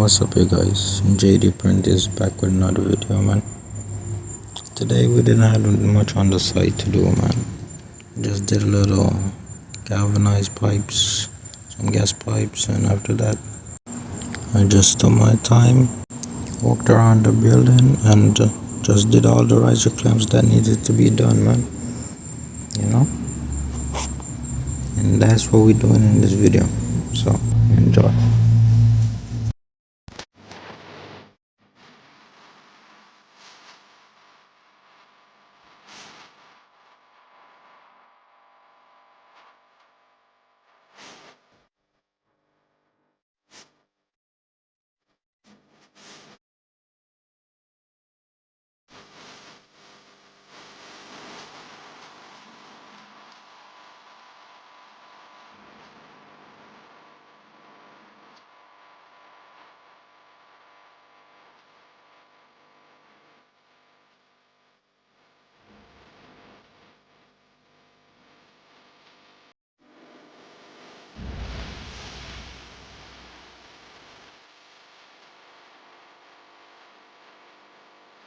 What's up you guys, JD Print is back with another video, man. Today we didn't have much on the site to do, man. Just did a little galvanized pipes, some gas pipes, and after that I just took my time, walked around the building, and just did all the riser clamps that needed to be done, man. You know, and that's what we're doing in this video, so enjoy.